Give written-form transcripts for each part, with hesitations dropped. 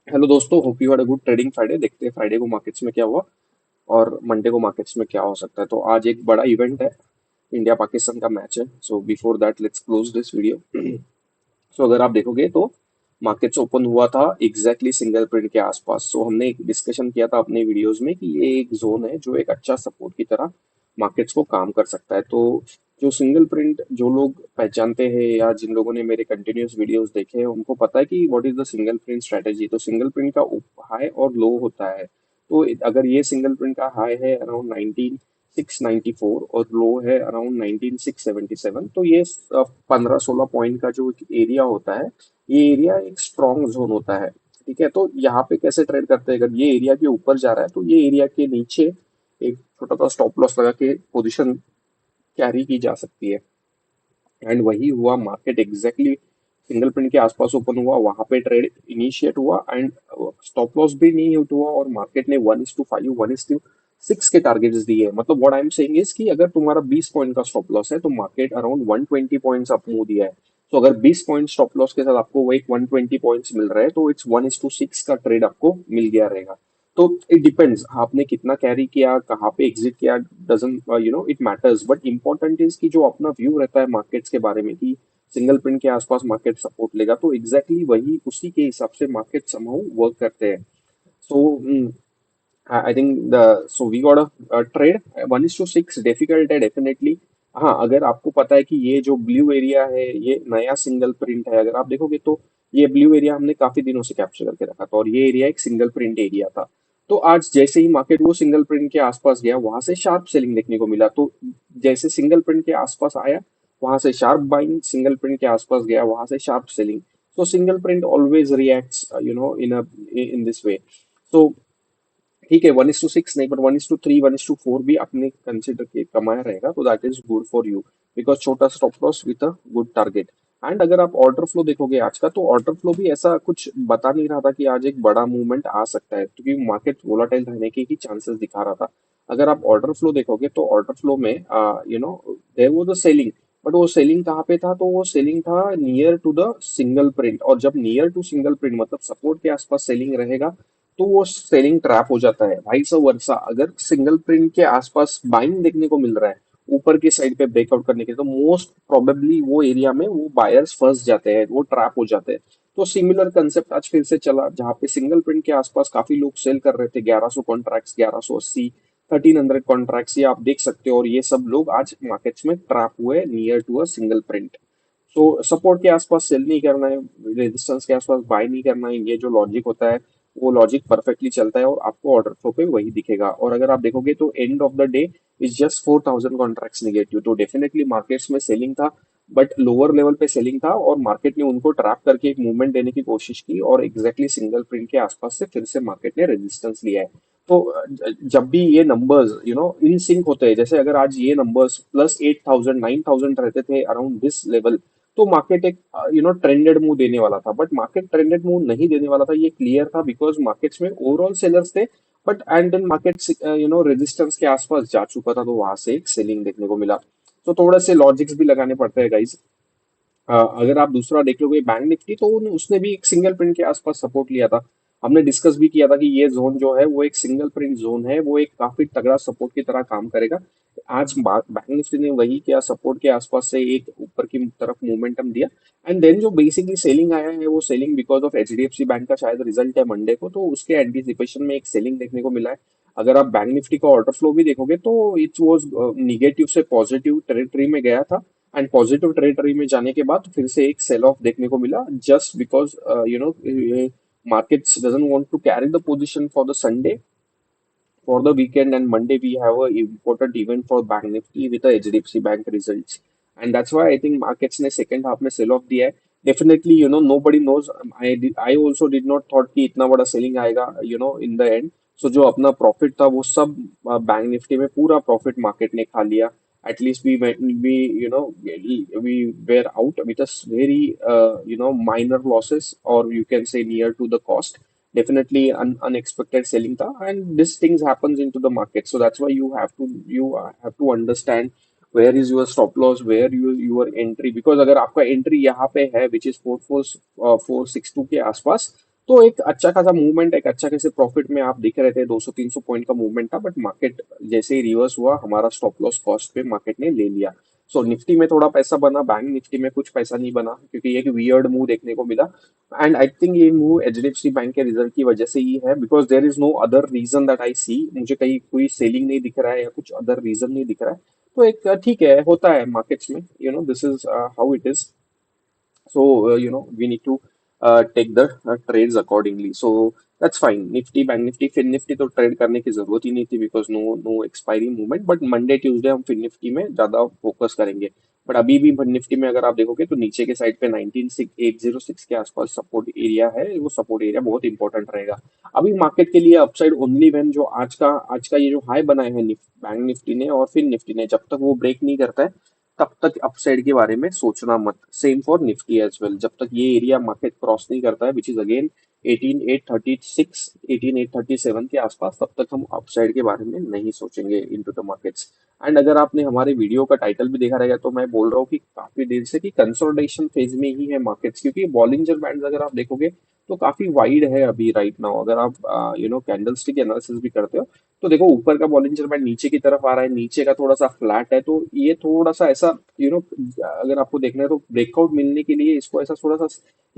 Hello दोस्तों, hope you had a good trading Friday. देखते हैं फ्राइडे को मार्केट्स में क्या हुआ और मंडे को मार्केट्स में क्या हो सकता है। तो आज एक बड़ा इवेंट है, इंडिया पाकिस्तान का मैच है। So before that let's close this video. So अगर आप देखोगे तो मार्केट्स ओपन हुआ था एग्जैक्टली सिंगल प्रिंट के आसपास। सो हमने एक डिस्कशन किया था अपने वीडियोस में कि ये एक जोन है जो एक अच्छा सपोर्ट की तरह मार्केट्स को काम कर सकता है। तो जो सिंगल प्रिंट जो लोग पहचानते हैं या जिन लोगों ने मेरे कंटिन्यूस वीडियोस देखे हैं उनको पता है कि what is the single print strategy. तो सिंगल प्रिंट का हाई और लो होता है। तो अगर ये सिंगल प्रिंट का हाई है अराउंड 19,694 और लो है अराउंड 19,677, तो ये 15-16 पॉइंट का जो एरिया होता है, ये एरिया एक स्ट्रॉन्ग जोन होता है। ठीक है, तो यहाँ पे कैसे ट्रेड करते हैं, अगर ये एरिया के ऊपर जा रहा है तो ये एरिया के नीचे एक छोटा सा स्टॉप लॉस लगा के पोजीशन कैरी की जा सकती है। एंड वही हुआ, मार्केट एग्जैक्टली सिंगल प्रिंट के आसपास ओपन हुआ, वहां पे ट्रेड इनिशिएट हुआ एंड स्टॉप लॉस भी नहीं हिट हुआ और मार्केट ने 1:5 1:6 के टारगेट्स दिए। मतलब what I am saying is कि अगर तुम्हारा 20 पॉइंट का स्टॉप लॉस है तो market around 120 points up move दिया है। तो अगर 20 पॉइंट स्टॉप लॉस के साथ आपको वो एक 120 पॉइंट्स मिल रहा है तो इट्स 1:6 का ट्रेड आपको मिल गया रहेगा। तो इट डिपेंड्स आपने कितना कैरी किया, कहाँ पे एग्जिट किया, doesn't it matters. But important is कि जो अपना व्यू रहता है मार्केट्स के बारे में कि सिंगल प्रिंट के आसपास मार्केट सपोर्ट लेगा, तो एग्जैक्टली वही उसी के हिसाब से मार्केट समहाउ वर्क करते हैं। सो I think the so we got a trade 1:6 difficult है डेफिनेटली। हाँ, अगर आपको पता है कि ये जो ब्लू एरिया है ये नया सिंगल प्रिंट है, अगर आप देखोगे तो ये ब्लू एरिया हमने काफी दिनों से कैप्चर करके रखा था और ये एरिया एक सिंगल प्रिंट एरिया था। तो आज जैसे ही मार्केट वो सिंगल प्रिंट के आसपास गया वहां से शार्प सेलिंग देखने को मिला। तो जैसे सिंगल प्रिंट के आसपास आया वहां से शार्प बाइंग, सिंगल प्रिंट के आसपास गया वहां से शार्प सेलिंग। तो single print always reacts in this way. तो ठीक है, 1:6 नहीं, बट 1:3 1:4 भी आपने कंसिडर के कमाया रहेगा तो that is good for you, because छोटा stop loss with a good target. And अगर आप ऑर्डर फ्लो देखोगे आज का, तो ऑर्डर फ्लो भी ऐसा कुछ बता नहीं रहा था कि आज एक बड़ा मूवमेंट आ सकता है, क्योंकि मार्केट वोलाटाइल रहने के ही चांसेस दिखा रहा था। अगर आप ऑर्डर फ्लो देखोगे तो ऑर्डर फ्लो में there was a selling, but वो सेलिंग कहाँ पे था, तो वो सेलिंग था near to the single print. और जब नियर टू सिंगल प्रिंट मतलब सपोर्ट के आसपास सेलिंग रहेगा तो वो सेलिंग ट्रैप हो जाता है। भाई सब वर्षा, अगर सिंगल प्रिंट के आसपास बाइंग देखने को मिल रहा है ऊपर की साइड पे ब्रेकआउट करने के लिए, तो मोस्ट प्रोबेबली वो एरिया में वो बायर्स फंस जाते हैं, वो ट्रैप हो जाते हैं। तो सिमिलर कंसेप्ट आज फिर से चला, जहां पे सिंगल प्रिंट के आसपास काफी लोग सेल कर रहे थे 1100 कॉन्ट्रैक्ट्स, 1180, 1300 कॉन्ट्रैक्ट्स, ये आप देख सकते हो। और ये सब लोग आज मार्केट्स में ट्रैप हुए near to a single print. तो सपोर्ट के आसपास सेल नहीं करना है, रेजिस्टेंस के आसपास बाय नहीं करना है, ये जो लॉजिक होता है वो लॉजिक परफेक्टली चलता है और आपको ऑर्डर फ्लो पे वही दिखेगा। और अगर आप देखोगे तो end of the day is just 4,000 contracts negative. तो डेफिनेटली मार्केट्स में सेलिंग था, बट लोअर लेवल पे सेलिंग था और मार्केट ने उनको ट्रैप करके एक मूवमेंट देने की कोशिश की और एग्जैक्टली सिंगल प्रिंट के आसपास से फिर से मार्केट ने रेजिस्टेंस लिया है। तो जब भी ये नंबर्स इन सिंक होते हैं, जैसे अगर आज ये नंबर्स +8,000 9,000 रहते थे अराउंड दिस लेवल, तो मार्केट एक ट्रेंडेड मूव देने वाला था। बट मार्केट ट्रेंडेड मूव नहीं देने वाला था, ये क्लियर था, बिकॉज मार्केट्स में ओवरऑल सेलर्स थे। But and then market resistance के आसपास जा चुका था, तो वहां से एक सेलिंग देखने को मिला। तो थोड़े से लॉजिक्स भी लगाने पड़ते हैं गाइज। अगर आप दूसरा देख लोगे बैंक निफ्टी, तो उसने भी एक सिंगल प्रिंट के आसपास सपोर्ट लिया था। हमने डिस्कस भी किया था कि ये जोन जो है वो एक सिंगल प्रिंट जोन है, वो एक काफी तगड़ा सपोर्ट की तरह काम करेगा। आज बैंक निफ्टी ने वही किया, सपोर्ट के आसपास से एक ऊपर की तरफ मोमेंटम दिया। एंड देन जो बेसिकली सेलिंग आया है वो selling because of HDFC bank का शायद रिजल्ट है मंडे को, तो उसके एंटीसिपेशन में एक सेलिंग देखने को मिला है। अगर आप बैंक निफ्टी का ऑर्डर फ्लो भी देखोगे तो इट वाज निगेटिव से पॉजिटिव टेरिटरी में गया था। एंड पॉजिटिव टेरिटरी में जाने के बाद फिर से एक सेल ऑफ देखने को मिला, just because markets doesn't want to carry the position for the Sunday, for the weekend, and Monday we have a important event for Bank Nifty with the HDFC Bank results. And that's why I think markets ने second half में sell off दिया है। Definitely, nobody knows. I also did not thought कि इतना बड़ा selling आएगा, in the end. So जो अपना profit था वो सब बैंक निफ्टी में पूरा profit market ने खा लिया। At least we were out with a very minor losses, or you can say near to the cost. Definitely unexpected selling tha, and this things happens into the market. So that's why you have to understand where is your stop loss, where your entry, because अगर आपका entry यहाँ पे है which is 4,462 के आसपास, तो एक अच्छा खासा मूवमेंट, एक अच्छा खासे प्रॉफिट में आप दिख रहे थे, 200-300 पॉइंट का मूवमेंट था, बट मार्केट जैसे ही रिवर्स हुआ, हमारा स्टॉप लॉस कॉस्ट पे मार्केट ने ले लिया। सो निफ्टी में थोड़ा पैसा बना, बैंक निफ्टी में कुछ पैसा नहीं बना, क्योंकि एक वियर्ड मूव देखने को मिला। एंड आई थिंक ये मूव एचडीएफसी बैंक के रिजल्ट की वजह से ही है, because there is no other reason that I see. मुझे कहीं कोई सेलिंग नहीं दिख रहा है या कुछ अदर रीजन नहीं दिख रहा है। तो एक ठीक है, होता है मार्केट्स में, this is how it is. So, we need to take the trades accordingly. So that's fine. Nifty, Bank Nifty, Fin Nifty तो ट्रेड करने की जरूरत ही नहीं थी, because no no expiry movement. But Monday Tuesday हम Fin Nifty में ज्यादा फोकस करेंगे। बट अभी भी फिन निफ्टी में अगर आप देखोगे तो नीचे के साइड पे 19806 के आसपास सपोर्ट एरिया है, वो सपोर्ट एरिया बहुत इंपॉर्टेंट रहेगा अभी मार्केट के लिए। अपसाइड ओनली व्हेन जो आज का ये जो हाई बनाए हैं बैंक निफ्टी ने और फिन निफ्टी ने, जब तक वो ब्रेक नहीं करता है तब तक अपसाइड के बारे में सोचना मत। Same for Nifty as well, जब तक ये एरिया मार्केट क्रॉस नहीं करता है, विच इज अगेन 18836 18837 के आसपास, तब तक हम अपसाइड के बारे में नहीं सोचेंगे इनटू द मार्केट्स। एंड अगर आपने हमारे वीडियो का टाइटल भी देखा रहेगा, तो मैं बोल रहा हूँ कि काफी देर से कि कंसोलिडेशन फेज में ही है मार्केट्स, क्योंकि बॉलिंजर बैंड अगर आप देखोगे तो काफी वाइड है अभी राइट नाउ। अगर आप कैंडल स्टिक एनालिसिस भी करते हो तो देखो, ऊपर का बॉलिंजर बैंड नीचे की तरफ आ रहा है, नीचे का थोड़ा सा फ्लैट है, तो ये थोड़ा सा ऐसा यू नो अगर आपको देखना है तो ब्रेकआउट मिलने के लिए इसको ऐसा थोड़ा सा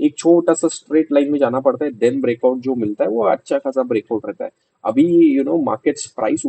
एक छोटा सा स्ट्रेट लाइन में जाना पड़ता है, देन ब्रेकआउट जो मिलता है वो अच्छा खासा ब्रेकआउट रहता है। अभी मार्केट्स प्राइस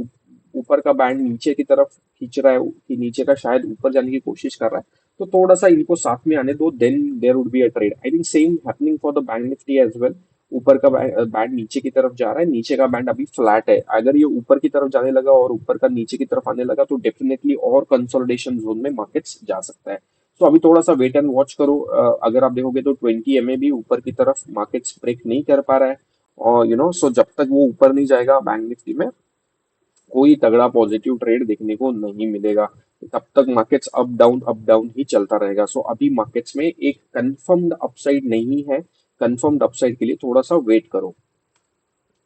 ऊपर का बैंड नीचे की तरफ खींच रहा है, कि नीचे का शायद ऊपर जाने की कोशिश कर रहा है, तो थोड़ा सा इनको साथ में आने दो, then there would be a trade. I think same happening for the Bank Nifty as well. ऊपर का बैंड नीचे की तरफ जा रहा है, नीचे का बैंड अभी फ्लैट है। अगर ये ऊपर की तरफ जाने लगा और ऊपर का नीचे की तरफ आने लगा, तो डेफिनेटली और कंसोलिडेशन जोन में मार्केट्स जा सकता है। तो अभी थोड़ा सा वेट एंड वॉच करो। अगर आप देखोगे तो 20 MA भी ऊपर की तरफ मार्केट्स ब्रेक नहीं कर पा रहा है, और सो जब तक वो ऊपर नहीं जाएगा बैंक निफ्टी में, कोई तगड़ा पॉजिटिव ट्रेड देखने को नहीं मिलेगा। तब तक मार्केट्स अप डाउन ही चलता रहेगा। सो अभी मार्केट्स में एक कंफर्म्ड अपसाइड नहीं है। कंफर्म्ड अपसाइड के लिए थोड़ा सा वेट करो।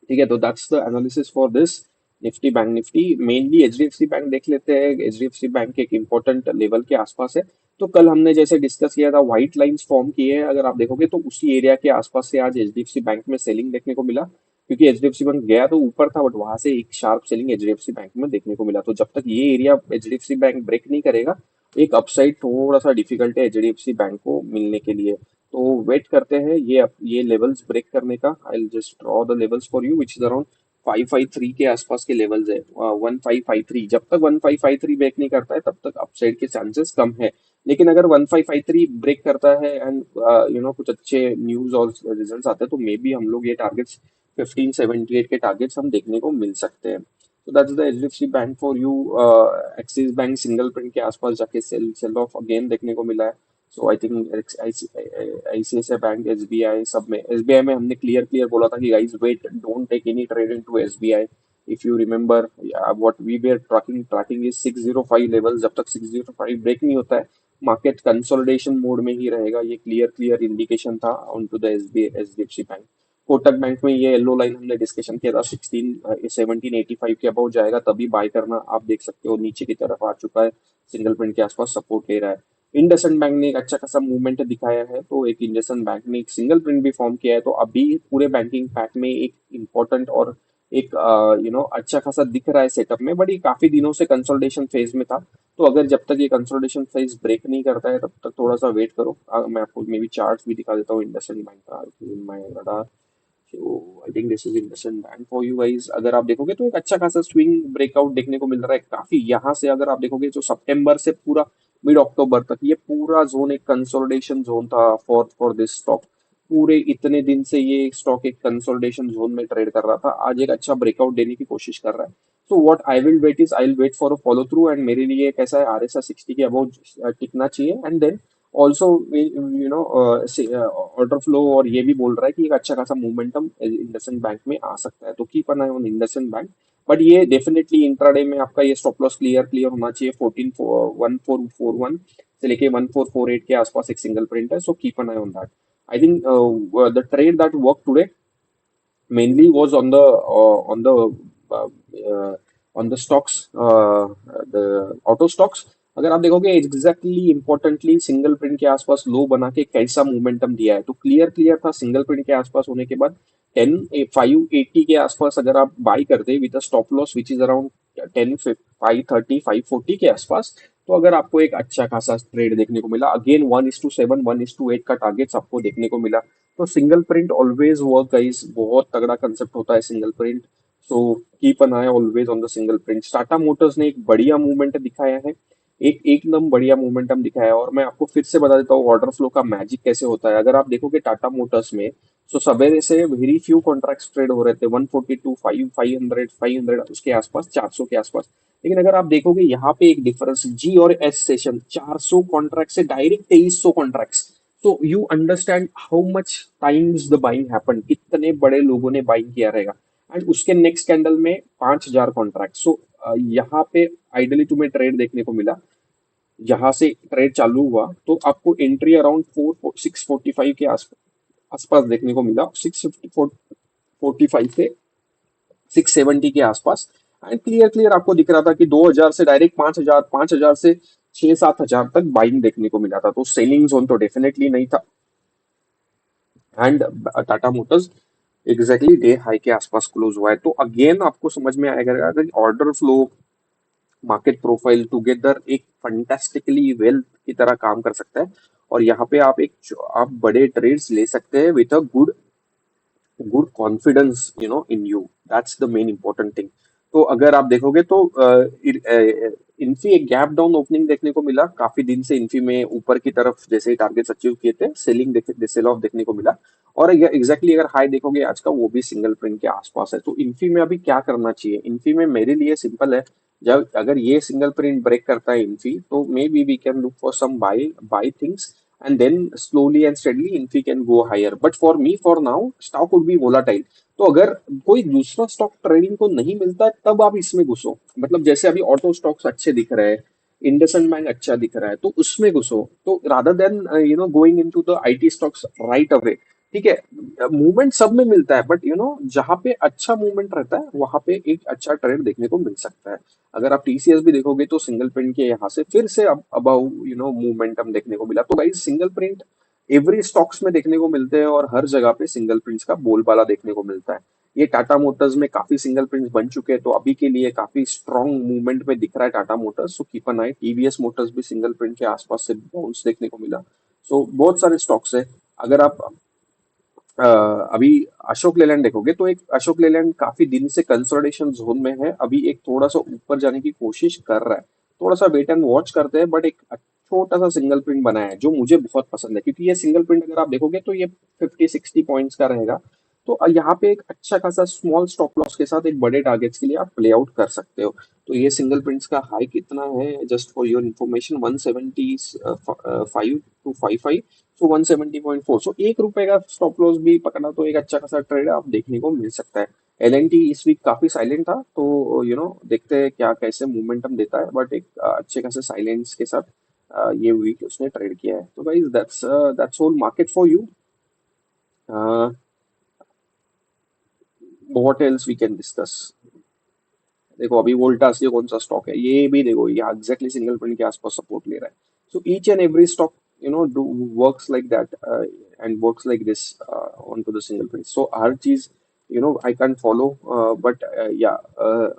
ठीक है, तो that's the analysis for this Nifty bank Nifty. Mainly HDFC bank देख लेते हैं। एचडीएफसी बैंक एक इंपॉर्टेंट लेवल के आसपास है। तो कल हमने जैसे डिस्कस किया था, व्हाइट लाइंस फॉर्म किए हैं, अगर आप देखोगे तो उसी एरिया के आसपास से आज एचडीएफसी बैंक में सेलिंग देखने को मिला, क्योंकि एचडीएफसी बैंक गया तो ऊपर था, बट वहां से एक शार्प सेलिंग एचडीएफसी बैंक में देखने को मिला। तो जब तक ये एरिया एचडीएफसी बैंक ब्रेक नहीं करेगा, एक अपसाइड थोड़ा सा डिफिकल्ट है एचडीएफसी बैंक को मिलने के लिए। तो वेट करते हैं ये लेवल्स ब्रेक करने का। I just draw the levels for you, which is around 553 के आसपास के लेवल्स है। 1553, जब तक 1553 ब्रेक नहीं करता है तब तक अपसाइड के चांसेस कम है। लेकिन अगर 1553 ब्रेक करता है एंड कुछ अच्छे न्यूज और रिजल्ट्स आते हैं, तो मे बी हम लोग ये टारगेट्स 1578 के टारगेट्स हम देखने को मिल सकते हैं। तो that's the HDFC bank for you. Axis bank single print के आसपास जाके सेल सेल ऑफ अगेन देखने को मिला है। So I think ICICI bank, SBI, सब में, एसबीआई में हमने क्लियर क्लियर बोला था कि guys wait, don't take any trade into SBI. If you remember what we were tracking is 605 level. जब तक 605 ब्रेक नहीं होता है, मार्केट कंसोलिडेशन मोड में ही रहेगा। ये क्लियर क्लियर इंडिकेशन था on to the HDFC Bank. Kotak Bank में ये येलो लाइन हमने डिस्कशन किया था, 1785 के अबाउट जाएगा तभी बाय करना। आप देख सकते हो नीचे की तरफ आ चुका है, सिंगल प्रिंट के आसपास सपोर्ट ले रहा है। इंडसइंड बैंक ने एक अच्छा खासा मूवमेंट दिखाया है, तो एक इंडसइंड बैंक ने एक सिंगल प्रिंट भी फॉर्म किया है। तो अभी पूरे बैंकिंग पैक में एक इम्पोर्टेंट और एक अच्छा खासा दिख रहा है सेटअप में, बट ये काफी दिनों से कंसोलिडेशन फेज में था। तो अगर जब तक ये कंसोलिडेशन फेज ब्रेक नहीं करता है, तब तक थोड़ा सा वेट करो। मैं आपको मे बी चार्ट भी दिखा देता हूँ इंडसइंड बैंक का, इन माय रडार। तो I think this is interesting bank for you guys. अगर आप देखोगे तो एक अच्छा खासा स्विंग ब्रेकआउट देखने को मिल रहा है काफी। यहाँ से अगर आप देखोगे तो सितंबर से पूरा मिड अक्टूबर तक ये पूरा जोन एक कंसोलिडेशन जोन था फॉर दिस स्टॉक। पूरे इतने दिन से ये स्टॉक एक कंसोलिडेशन जोन में ट्रेड कर रहा था, आज एक अच्छा ब्रेकआउट देने की कोशिश कर रहा है। तो what I will wait is, I will wait for a follow through. And मेरे लिए कैसा है, आरएसआई 60 के अबाउट टिकना चाहिए। And then also order flow और ये भी बोल रहा है कि एक अच्छा खासा मोमेंटम इंडसइंड बैंक में आ सकता है। तो keep an I on IndusInd bank. But ये डेफिनेटली इंट्राडे में आपका ये स्टॉप लॉस क्लियर क्लियर होना चाहिए। 14 1441 से लेके 1448 के आसपास एक सिंगल प्रिंट है। So keep an I on that. I think the trade that work today mainly was uh, on the stocks, the auto stocks. अगर आप देखोगे एग्जैक्टली इंपॉर्टेंटली सिंगल प्रिंट के आसपास लो बना के कैसा मोमेंटम दिया है, तो क्लियर क्लियर था सिंगल प्रिंट के आसपास होने के बाद 580 के आसपास अगर आप बाई करते with stop loss which is around 530 540 के आसपास, तो अगर आपको एक अच्छा खासा ट्रेड देखने को मिला, अगेन 1:7 1:8 का टारगेट्स आपको देखने को मिला। तो single print always work guys, बहुत तगड़ा कंसेप्ट होता है single print. So keep an I always on the single print. Tata Motors ने एक बढ़िया मूवमेंट दिखाया है, एक एकदम बढ़िया मोमेंटम दिखाया है। और मैं आपको फिर से बता देता हूँ ऑर्डर फ्लो का मैजिक कैसे होता है। अगर आप देखोगे टाटा मोटर्स में, तो सवेरे से वेरी फ्यू कॉन्ट्रैक्ट्स ट्रेड हो रहे थे, 142 500 उसके आसपास, 400 के आसपास। लेकिन अगर आप देखोगे यहाँ पे एक डिफरेंस, जी और एस सेशन 400 कॉन्ट्रैक्ट से डायरेक्ट 2300 कॉन्ट्रैक्ट्स। तो you understand how much times the buying happen, कितने बड़े लोगों ने बाइंग किया रहेगा। एंड उसके नेक्स्ट कैंडल में 5000 कॉन्ट्रैक्ट। सो यहाँ पे आइडली तुम्हें ट्रेड देखने को मिला। यहाँ से ट्रेड चालू हुआ तो आपको एंट्री अराउंड 645 के आसपास देखने को मिला, 645 से 670 के आसपास। एंड क्लियर क्लियर आपको दिख रहा था कि 2000 से डायरेक्ट 5000, 5000 से 6-7 हजार तक बाइंग देखने को मिला था। तो सेलिंग जोन तो डेफिनेटली नहीं था। And Tata Motors exactly day high के आसपास क्लोज हुआ है। तो अगेन आपको समझ में आएगा अगर order flow, market profile together एक फंटेस्टिकली वेल्थ की तरह काम कर सकता है। और यहाँ पे आप बड़े ट्रेड्स ले सकते हैं with a good confidence in you. That's the main important thing. तो अगर आप देखोगे तो इन्फी एक गैप डाउन ओपनिंग देखने को मिला। काफी दिन से इन्फी में ऊपर की तरफ जैसे ही टारगेट्स अचीव किए थे, सेल ऑफ देखने को मिला। और एग्जैक्टली अगर हाई देखोगे आज का, वो भी सिंगल प्रिंट के आसपास है। तो इन्फी में अभी क्या करना चाहिए? इन्फी में मेरे लिए सिंपल है, जब अगर ये सिंगल प्रिंट ब्रेक करता है इन्फी, तो may be we can look for some buy things, and then slowly and steadily Infi can go higher. But for me, for now, stock would be volatile. तो अगर कोई दूसरा stock trading को नहीं मिलता है, तब आप इसमें घुसो। मतलब जैसे अभी ऑटो स्टॉक्स अच्छे दिख रहे हैं, इंडसइंड बैंक अच्छा दिख रहा है, तो उसमें घुसो। तो rather than going into the IT stocks right away. ठीक है, मूवमेंट सब में मिलता है, बट जहाँ पे अच्छा मूवमेंट रहता है वहां पे एक अच्छा ट्रेड देखने को मिल सकता है। अगर आप टीसीएस भी देखोगे तो सिंगल प्रिंट के यहाँ से फिर से अब अबाउ मूवमेंटम देखने को मिला। तो guys single print every stocks में देखने को मिलते हैं, और हर जगह पे सिंगल प्रिंट्स का बोलबाला देखने को मिलता है। ये टाटा मोटर्स में काफी सिंगल प्रिंट्स बन चुके हैं, तो अभी के लिए काफी स्ट्रॉन्ग मूवमेंट में दिख रहा है Tata Motors. So keep an I. TVS Motors भी सिंगल प्रिंट के आसपास से बाउंस देखने को मिला। सो बहुत सारे स्टॉक्स है। अगर आप अ, अभी अशोक लेलैंड देखोगे, तो एक अशोक लेलैंड काफी दिन से कंसोलिडेशन जोन में है, अभी एक थोड़ा सा ऊपर जाने की कोशिश कर रहा है। थोड़ा सा वेट एंड वॉच करते हैं, बट एक छोटा सा सिंगल प्रिंट बनाया है जो मुझे बहुत पसंद है, क्योंकि ये सिंगल प्रिंट अगर आप देखोगे तो ये 50-60 पॉइंट्स का रहेगा। तो यहाँ पे एक अच्छा खासा स्मॉल स्टॉप लॉस के साथ एक बड़े टारगेट्स के लिए आप प्ले आउट कर सकते हो। तो ये सिंगल प्रिंट्स का हाई कितना है, just for your information, 170 5 to 55, so 170.4। So ₹1 का स्टॉप लॉस भी पकड़ा तो एक अच्छा खासा ट्रेड आप देखने को मिल सकता है। एलएनटी इस वीक काफी साइलेंट था, तो देखते हैं क्या कैसे मोमेंटम देता है, बट एक अच्छे खासे साइलेंस के साथ ये वीक उसने ट्रेड किया है। तो guys that's whole market for you. What else we can discuss? देखो अभी वोल्टास ये कौन सा स्टॉक है, ये भी देखो ये एग्जैक्टली सिंगल पॉइंट के आसपास सपोर्ट ले रहा है। So each and every stock do works like that and works like this on to the single point. So हर चीज आई कैन फॉलो, बट या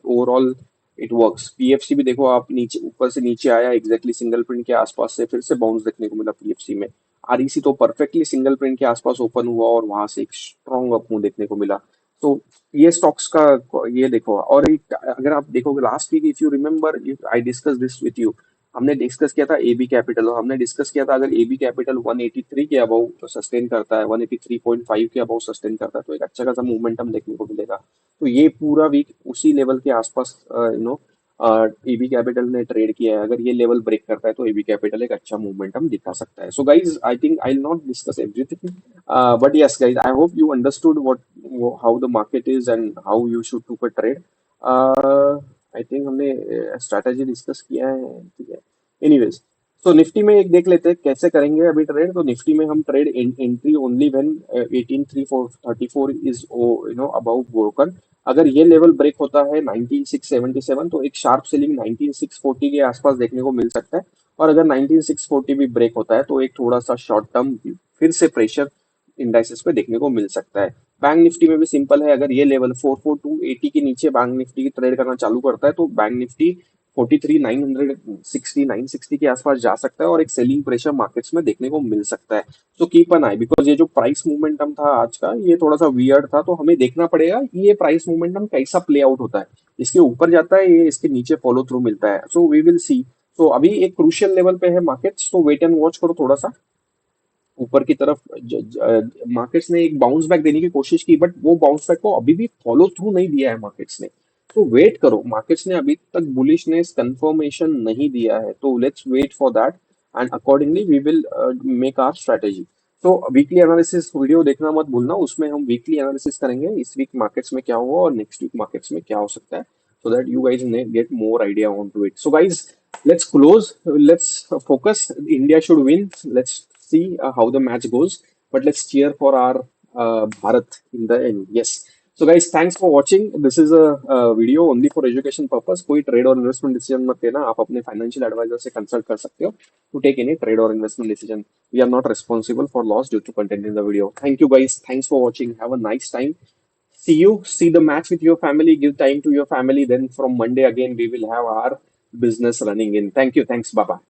ओवरऑल इट वर्क्स। पीएफसी भी देखो आप, नीचे ऊपर से नीचे आया एग्जैक्टली सिंगल प्रिंट के आसपास से, फिर से बाउंस देखने को मिला पीएफसी में। आरईसी तो परफेक्टली सिंगल प्रिंट के आसपास ओपन हुआ और वहां से एक स्ट्रॉन्ग अप मूव देखने को मिला। तो ये स्टॉक्स का ये देखो। और एक अगर आप देखोगे last week, if you remember, I discuss this with you. हमने डिस्कस किया था एबी कैपिटल, और हमने डिस्कस किया था अगर एबी कैपिटल 183 के अबव सस्टेन करता है, 183.5 के अबव सस्टेन करता है, तो एक अच्छा खासा मोमेंटम देखने को मिलेगा। तो ये पूरा वीक उसी लेवल के आसपास एबी कैपिटल ने ट्रेड किया है। अगर ये लेवल ब्रेक करता है तो एबी कैपिटल एक अच्छा मोमेंटम दिखा सकता है। So guys I think I will not discuss everything, but yes guys, I hope you understood how the market is and how you should took a trade. uh, I think हमने strategy discuss किया है, ठीक है। Anyways, सो Nifty में एक देख लेते हैं कैसे करेंगे अभी ट्रेड। तो निफ्टी में हम trade entry only when 18,334 is about broken. अगर ये लेवल ब्रेक होता है 19677, तो एक शार्प सेलिंग 19640 के आसपास देखने को मिल सकता है। और अगर 19640 भी ब्रेक होता है तो एक थोड़ा सा शॉर्ट टर्म फिर से प्रेशर इंडाइसेस पे देखने को मिल सकता है। बैंक निफ्टी में भी सिंपल है, अगर ये लेवल 44280 के नीचे बैंक निफ्टी की ट्रेड करना चालू करता है तो बैंक निफ्टी 43,960 960 के आसपास जा सकता है और एक सेलिंग प्रेशर मार्केट्स में देखने को मिल सकता है। So keep an I, because ये जो प्राइस मूवमेंटम था आज का, ये थोड़ा सा वियर्ड था, तो हमें देखना पड़ेगा कि ये प्राइस मूवमेंटम कैसा प्ले आउट होता है। इसके ऊपर जाता है, ये इसके नीचे फॉलो थ्रू मिलता है, सो वी विल सी। तो अभी एक क्रूशियल लेवल पे है मार्केट्स, तो वेट एंड वॉच करो थोड़ा सा। ऊपर की तरफ मार्केट्स ने एक बाउंस बैक देने की कोशिश की, बट वो बाउंस बैक को अभी भी फॉलो थ्रू नहीं दिया है मार्केट्स ने। तो वेट करो, मार्केट्स ने अभी तक बुलिशनेस कंफर्मेशन नहीं दिया है, तो let's wait for that and accordingly we will make our strategy. तो वीकली एनालिसिस वीडियो देखना मत भूलना, उसमें हम वीकली एनालिसिस करेंगे इस वीक मार्केट्स में क्या हुआ और नेक्स्ट वीक मार्केट्स में क्या हो सकता है, so that you guys may get more idea onto it. So guys, let's close. Let's focus. India should win. Let's see how the match goes. But let's cheer for our Bharat in the end. Yes. So guys, thanks for watching. This is a video only for education purpose. कोई trade और investment decision मत लेना, आप अपने financial adviser से consult कर सकते हो to take any trade or investment decision. We are not responsible for loss due to content in the video. Thank you guys. Thanks for watching. Have a nice time. See you, see the match with your family, give time to your family. Then from Monday again, we will have our business running in. Thank you. Thanks. Bye bye.